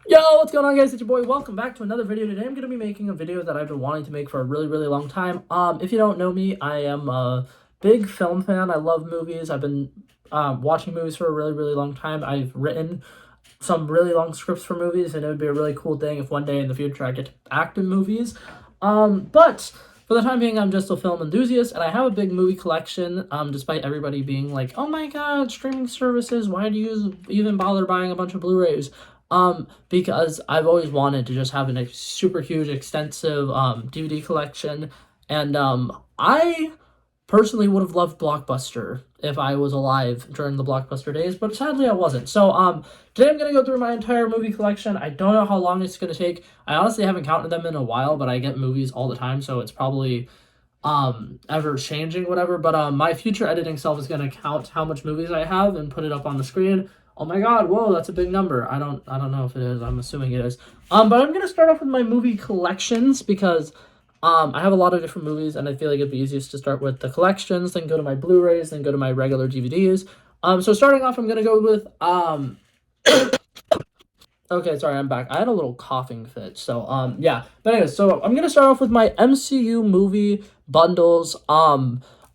Yo, what's going on, guys? It's your boy. Welcome back to another video. Today I'm going to be making a video that I've been wanting to make for a really long time. If you don't know me, I am a big film fan. I love movies. I've been watching movies for a really long time. I've written some really long scripts for movies, and it would be a really cool thing if one day in the future I get to act in movies. But for the time being, I'm just a film enthusiast, and I have a big movie collection. Despite everybody being like, "Oh my God, streaming services! Why do you even bother buying a bunch of Blu-rays?" Because I've always wanted to just have a super huge, extensive DVD collection, and I personally would have loved Blockbuster if I was alive during the Blockbuster days, but sadly I wasn't. So today I'm gonna go through my entire movie collection. I don't know how long it's gonna take. I honestly haven't counted them in a while, but I get movies all the time, so it's probably ever changing, whatever. But my future editing self is gonna count how much movies I have and put it up on the screen. Oh my God, whoa, that's a big number. I don't know if it is. I'm assuming it is. But I'm gonna start off with my movie collections because I have a lot of different movies, and I feel like it'd be easiest to start with the collections, then go to my Blu-rays, then go to my regular DVDs. So starting off, I'm gonna go with Okay, sorry, I'm back. I had a little coughing fit, so yeah. But anyways, so I'm gonna start off with my MCU movie bundles.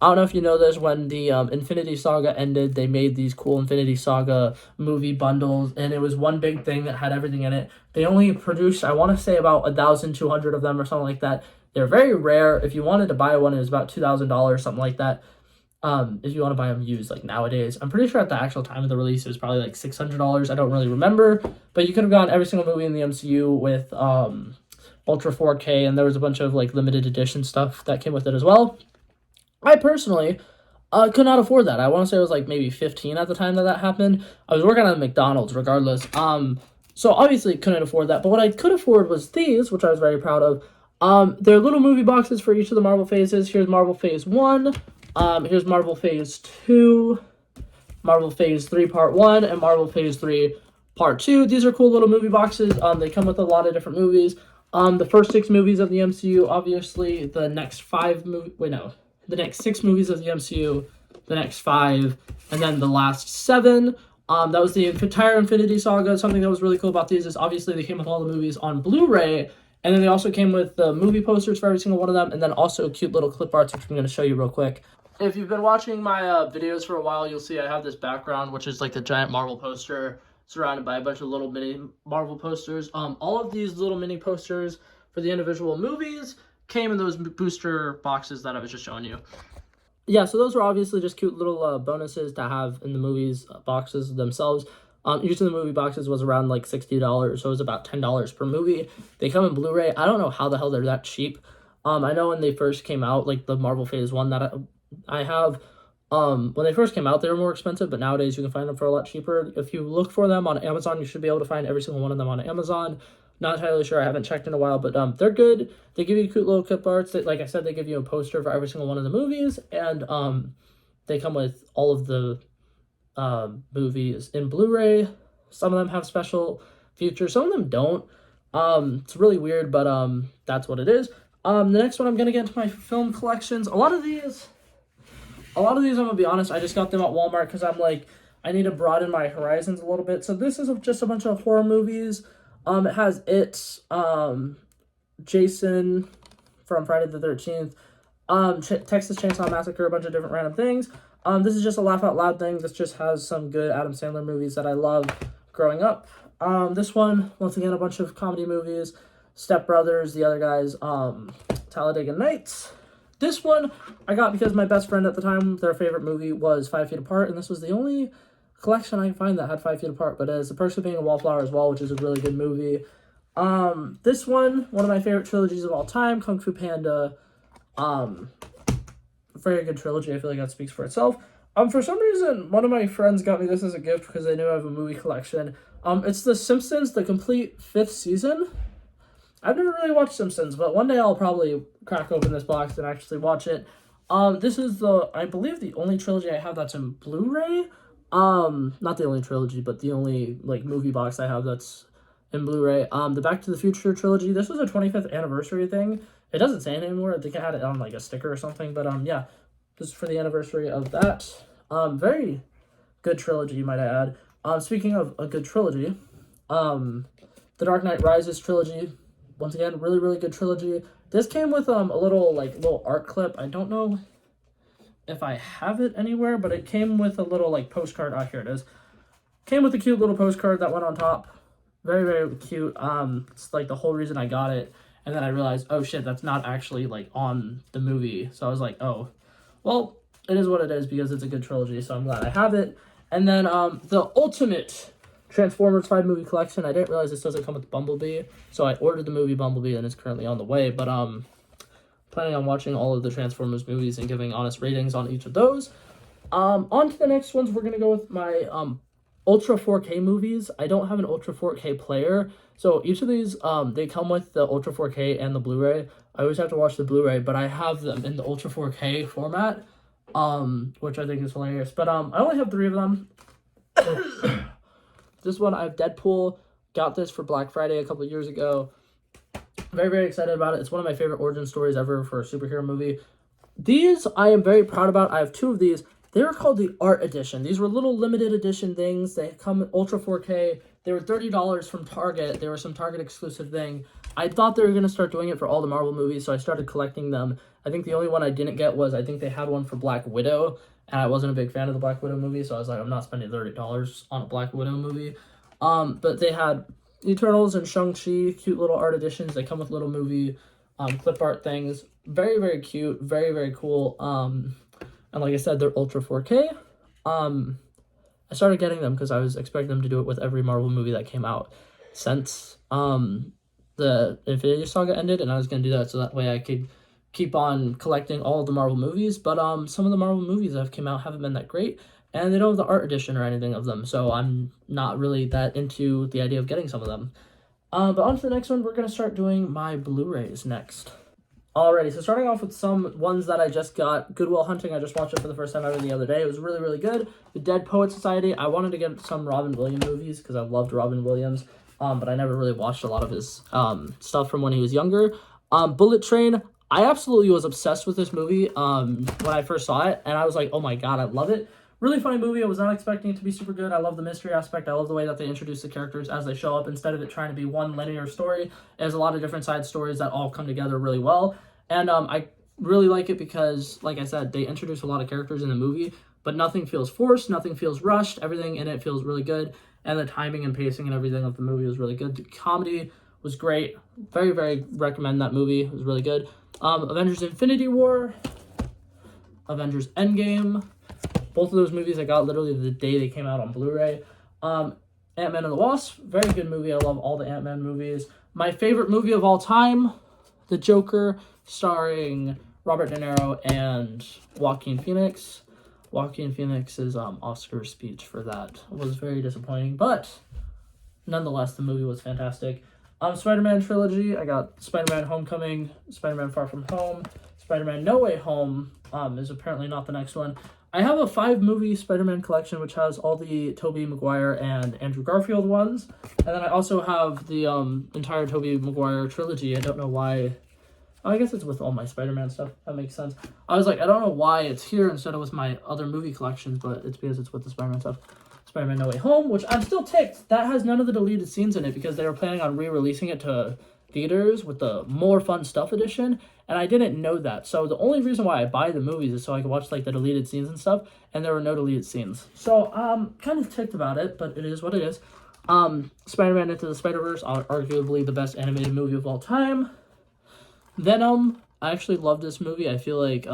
I don't know if you know this. When the Infinity Saga ended, they made these cool Infinity Saga movie bundles, and it was one big thing that had everything in it. They only produced, I want to say, about 1,200 of them or something like that. They're very rare. If you wanted to buy one, it was about $2,000, something like that. If you want to buy them used, like nowadays, I'm pretty sure at the actual time of the release it was probably like $600. I don't really remember, but you could have gotten every single movie in the MCU with Ultra 4K, and there was a bunch of like limited edition stuff that came with it as well. I personally could not afford that. I want to say it was like maybe 15 at the time that happened. I was working at McDonald's regardless. So obviously couldn't afford that. But what I could afford was these, which I was very proud of. They're little movie boxes for each of the Marvel phases. Here's Marvel Phase 1. Here's Marvel Phase 2, Marvel Phase 3 Part 1, and Marvel Phase 3 Part 2. These are cool little movie boxes. They come with a lot of different movies. The first 6 movies of the MCU, obviously. The next 6 movies of the MCU, the next 5, and then the last 7. That was the entire Infinity Saga. Something that was really cool about these is obviously they came with all the movies on Blu-ray, and then they also came with the movie posters for every single one of them, and then also cute little clip arts, which I'm going to show you real quick. If you've been watching my videos for a while, you'll see I have this background, which is like the giant Marvel poster surrounded by a bunch of little mini Marvel posters. All of these little mini posters for the individual movies came in those booster boxes that I was just showing you. Yeah, so those were obviously just cute little bonuses to have in the movies boxes themselves. Each of the movie boxes was around like $60, so it was about $10 per movie. They come in Blu-ray. I don't know how the hell they're that cheap. I know when they first came out, like the Marvel Phase 1 that I have, when they first came out, they were more expensive, but nowadays you can find them for a lot cheaper. If you look for them on Amazon, you should be able to find every single one of them on Amazon. Not entirely sure. I haven't checked in a while, but they're good. They give you cute little clip arts. Like I said, they give you a poster for every single one of the movies, and they come with all of the movies in Blu-ray. Some of them have special features. Some of them don't. It's really weird, but that's what it is. The next one I'm gonna get into my film collections. A lot of these, I'm gonna be honest, I just got them at Walmart because I'm like, I need to broaden my horizons a little bit. So this is just a bunch of horror movies. It has Jason from Friday the 13th, Texas Chainsaw Massacre, a bunch of different random things. This is just a laugh out loud thing. This just has some good Adam Sandler movies that I love growing up. This one, once again, a bunch of comedy movies. Step Brothers, the other guys, Talladega Nights. This one I got because my best friend at the time, their favorite movie was 5 Feet Apart, and this was the only collection I can find that had 5 Feet Apart, but as the person being a wallflower as well, which is a really good movie. This one of my favorite trilogies of all time, Kung Fu Panda. Very good trilogy. I feel like that speaks for itself. For some reason, one of my friends got me this as a gift because they knew I have a movie collection. It's The Simpsons, the complete 5th season. I've never really watched Simpsons, but one day I'll probably crack open this box and actually watch it. This is I believe the only trilogy I have that's in Blu-ray. Not the only trilogy, but the only like movie box I have that's in Blu-ray. The Back to the Future trilogy. This was a 25th anniversary thing. It doesn't say it anymore. I think I had it on like a sticker or something, but yeah, this is for the anniversary of that. Very good trilogy, might I add. Speaking of a good trilogy, The Dark Knight Rises trilogy. Once again, really, really good trilogy. This came with a little art clip. I don't know if I have it anywhere, but it came with a little postcard. Ah, here it is. Came with a cute little postcard that went on top. Very, very cute. It's the whole reason I got it. And then I realized, oh shit, that's not actually on the movie. So I was like, oh, well, it is what it is because it's a good trilogy. So I'm glad I have it. And then the Ultimate Transformers 5 movie collection. I didn't realize this doesn't come with Bumblebee. So I ordered the movie Bumblebee and it's currently on the way. But planning on watching all of the Transformers movies and giving honest ratings on each of those. On to the next ones. We're going to go with my Ultra 4K movies. I don't have an Ultra 4K player. So each of these, they come with the Ultra 4K and the Blu-ray. I always have to watch the Blu-ray, but I have them in the Ultra 4K format, which I think is hilarious. But I only have 3 of them. This one, I have Deadpool. Got this for Black Friday a couple of years ago. Very, very excited about it. It's one of my favorite origin stories ever for a superhero movie. These, I am very proud about. I have 2 of these. They were called the Art Edition. These were little limited edition things. They come in Ultra 4K. They were $30 from Target. They were some Target exclusive thing. I thought they were going to start doing it for all the Marvel movies, so I started collecting them. I think the only one I didn't get was, I think they had one for Black Widow, and I wasn't a big fan of the Black Widow movie, so I was like, I'm not spending $30 on a Black Widow movie. But they had Eternals and Shang-Chi, cute little art editions. They come with little movie clip art things. Very, very cute. Very, very cool. And like I said, they're Ultra 4K. I started getting them because I was expecting them to do it with every Marvel movie that came out since the Infinity Saga ended, and I was going to do that so that way I could keep on collecting all of the Marvel movies. But some of the Marvel movies that have come out haven't been that great, and they don't have the art edition or anything of them, so I'm not really that into the idea of getting some of them. But on to the next one, we're going to start doing my Blu-rays next. Alrighty, so starting off with some ones that I just got. Good Will Hunting, I just watched it for the first time ever the other day. It was really, really good. The Dead Poet Society, I wanted to get some Robin Williams movies because I loved Robin Williams, but I never really watched a lot of his stuff from when he was younger. Bullet Train, I absolutely was obsessed with this movie when I first saw it, and I was like, oh my god, I love it. Really funny movie. I was not expecting it to be super good. I love the mystery aspect. I love the way that they introduce the characters as they show up instead of it trying to be one linear story. There's a lot of different side stories that all come together really well. And I really like it because, like I said, they introduce a lot of characters in the movie, but nothing feels forced, nothing feels rushed. Everything in it feels really good, and the timing and pacing and everything of the movie was really good. The comedy was great. Very, very recommend that movie. It was really good. Avengers Infinity War, Avengers Endgame. Both of those movies I got literally the day they came out on Blu-ray. Ant-Man and the Wasp, very good movie. I love all the Ant-Man movies. My favorite movie of all time, The Joker, starring Robert De Niro and Joaquin Phoenix. Joaquin Phoenix's Oscar speech for that was very disappointing, but nonetheless, the movie was fantastic. Spider-Man trilogy, I got Spider-Man Homecoming, Spider-Man Far From Home, Spider-Man No Way Home is apparently not the next one. I have a 5-movie Spider-Man collection, which has all the Tobey Maguire and Andrew Garfield ones. And then I also have the entire Tobey Maguire trilogy. I don't know why. Oh, I guess it's with all my Spider-Man stuff. That makes sense. I was like, I don't know why it's here instead of with my other movie collections, but it's because it's with the Spider-Man stuff. Spider-Man No Way Home, which I'm still ticked. That has none of the deleted scenes in it because they were planning on re-releasing it to theaters with the More Fun Stuff edition, and I didn't know that. So the only reason why I buy the movies is so I can watch the deleted scenes and stuff, and there were no deleted scenes. So kind of ticked about it, but it is what it is. Spider-Man Into the Spider-Verse, arguably the best animated movie of all time. Venom, I actually love this movie. I feel like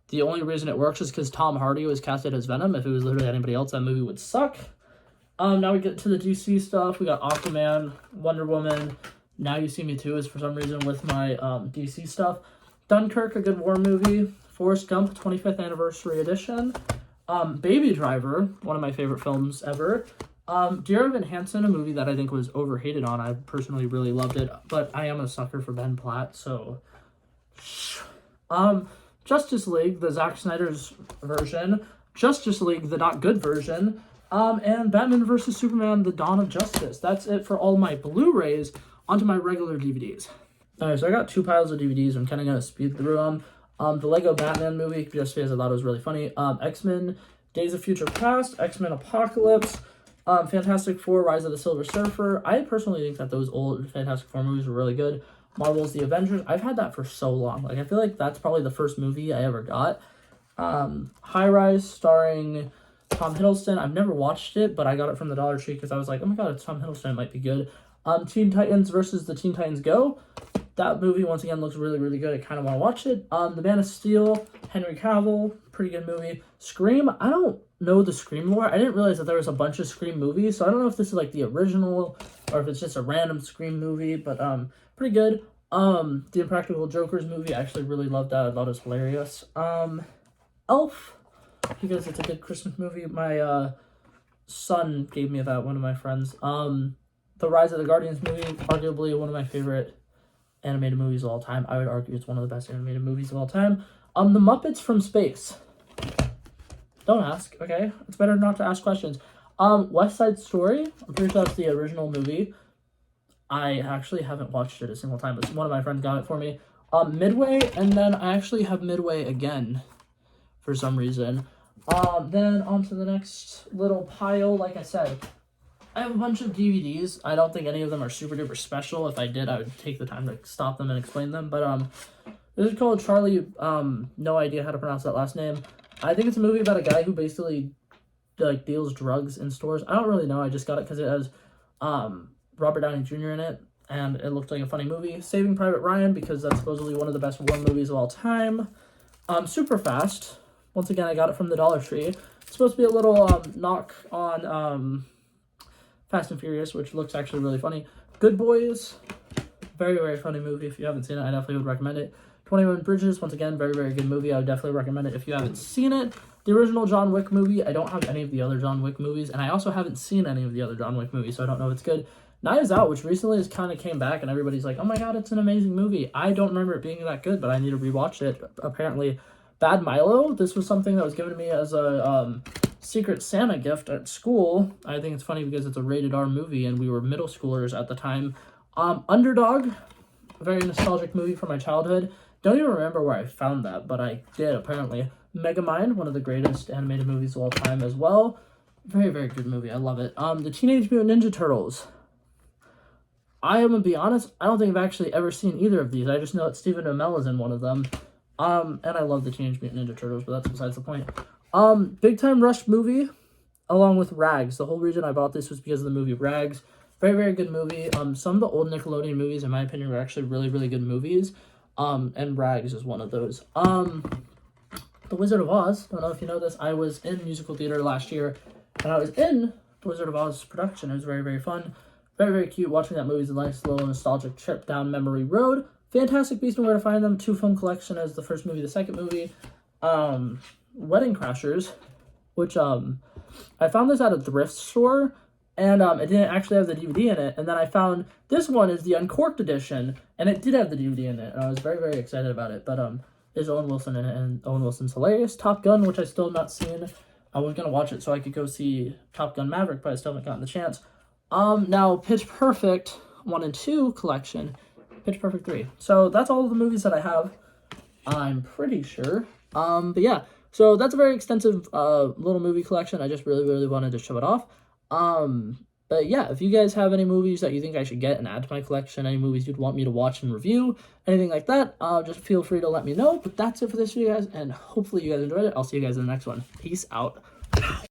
the only reason it works is because Tom Hardy was casted as Venom. If it was literally anybody else, that movie would suck. Now we get to the DC stuff. We got Aquaman, Wonder Woman. Now You See Me Too is for some reason with my DC stuff. Dunkirk, a good war movie. Forrest Gump, 25th Anniversary Edition. Baby Driver, one of my favorite films ever. Dear Evan Hansen, a movie that I think was overhated on. I personally really loved it, but I am a sucker for Ben Platt, so... Justice League, the Zack Snyder's version. Justice League, the not good version. And Batman vs. Superman, The Dawn of Justice. That's it for all my Blu-rays. Onto my regular DVDs. Alright, so I got 2 piles of DVDs. I'm kind of going to speed through them. The Lego Batman movie, just because I thought it was really funny. X-Men, Days of Future Past, X-Men Apocalypse, Fantastic Four, Rise of the Silver Surfer. I personally think that those old Fantastic Four movies were really good. Marvel's The Avengers. I've had that for so long. Like, I feel like that's probably the first movie I ever got. High Rise, starring Tom Hiddleston. I've never watched it, but I got it from the Dollar Tree because I was like, oh my god, it's Tom Hiddleston. It might be good. Teen Titans versus the Teen Titans Go. That movie, once again, looks really, really good. I kind of want to watch it. The Man of Steel, Henry Cavill, pretty good movie. Scream, I don't know the Scream lore. I didn't realize that there was a bunch of Scream movies, so I don't know if this is like the original or if it's just a random Scream movie, but pretty good. The Impractical Jokers movie, I actually really loved that. I thought it was hilarious. Elf, because it's a good Christmas movie. My son gave me that, one of my friends. The Rise of the Guardians movie, arguably one of my favorite animated movies of all time. I would argue it's one of the best animated movies of all time. The Muppets from Space. Don't ask, okay? It's better not to ask questions. West Side Story. I'm pretty sure that's the original movie. I actually haven't watched it a single time, but one of my friends got it for me. Midway, and then I actually have Midway again for some reason. Then on to the next little pile. Like I said, I have a bunch of DVDs. I don't think any of them are super duper special. If I did, I would take the time to stop them and explain them. But this is called Charlie. No idea how to pronounce that last name. I think it's a movie about a guy who basically like deals drugs in stores. I don't really know. I just got it because it has Robert Downey Jr. in it, and it looked like a funny movie. Saving Private Ryan, because that's supposedly one of the best war movies of all time. Super Fast. Once again, I got it from the Dollar Tree. It's supposed to be a little knock on Fast and Furious, which looks actually really funny. Good Boys. Very, very funny movie. If you haven't seen it, I definitely would recommend it. 21 Bridges, once again, very, very good movie. I would definitely recommend it if you haven't seen it. The original John Wick movie. I don't have any of the other John Wick movies, and I also haven't seen any of the other John Wick movies, so I don't know if it's good. Knives Out, which recently has kind of came back, and everybody's like, oh my god, it's an amazing movie. I don't remember it being that good, but I need to rewatch it. Apparently, Bad Milo. This was something that was given to me as a Secret Santa gift at school. I think it's funny because it's a rated R movie, and we were middle schoolers at the time. Underdog, a very nostalgic movie from my childhood. Don't even remember where I found that, but I did, apparently. Megamind, one of the greatest animated movies of all time as well. Very, very good movie. I love it. The Teenage Mutant Ninja Turtles. I am going to be honest, I don't think I've actually ever seen either of these. I just know that Stephen Amell is in one of them. And I love the Teenage Mutant Ninja Turtles, but that's besides the point. Big Time Rush movie, along with Rags. The whole reason I bought this was because of the movie Rags. Very, very good movie. Some of the old Nickelodeon movies, in my opinion, were actually really, really good movies. And Rags is one of those. The Wizard of Oz. Don't know if you know this. I was in musical theater last year, and I was in the Wizard of Oz production. It was very, very fun. Very, very cute. Watching that movie is a nice little nostalgic trip down memory road. Fantastic Beasts and Where to Find Them. 2-film collection as the first movie, the second movie. Wedding Crashers, which I found this at a thrift store, and it didn't actually have the DVD in it. And then I found this one is the Uncorked edition, and it did have the DVD in it, and I was very, very excited about it. But there's Owen Wilson in it, and Owen Wilson's hilarious. Top Gun, which I still have not seen. I was gonna watch it so I could go see Top Gun Maverick, but I still haven't gotten the chance. Now Pitch Perfect 1 and 2 collection, Pitch Perfect 3. So that's all of the movies that I have, I'm pretty sure. But yeah, so that's a very extensive little movie collection. I just really, really wanted to show it off. But yeah, if you guys have any movies that you think I should get and add to my collection, any movies you'd want me to watch and review, anything like that, just feel free to let me know. But that's it for this video, guys, and hopefully you guys enjoyed it. I'll see you guys in the next one. Peace out.